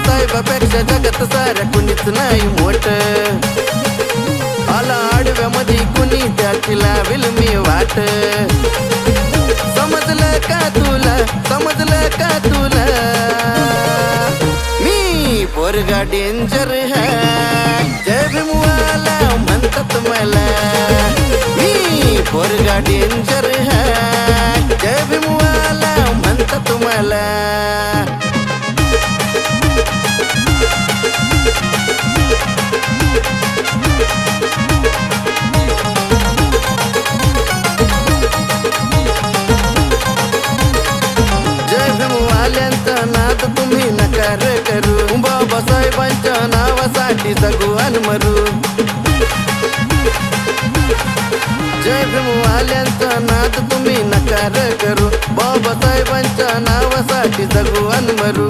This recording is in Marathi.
बाबासाहेबापेक्षा जगात साऱ्या कुणीच नाही मोठ आला आडव्यामध्ये कुणी त्याची लावेल मी वाट समजलं का तुला समजलं का तुला मी पोरगा डेंजर है जय भीमवाला म्हणतात मला मी पोरगा डेंजर है जय भीमवाला म्हणतात मला नाद तुम्ही नकार करू बाबासाहेबांच्या नावासाठी जगू अन मरू जय भीमवाल्यांचा नाद तुम्ही नकार करू बाबासाहेबांच्या नावासाठी जगू अन मरू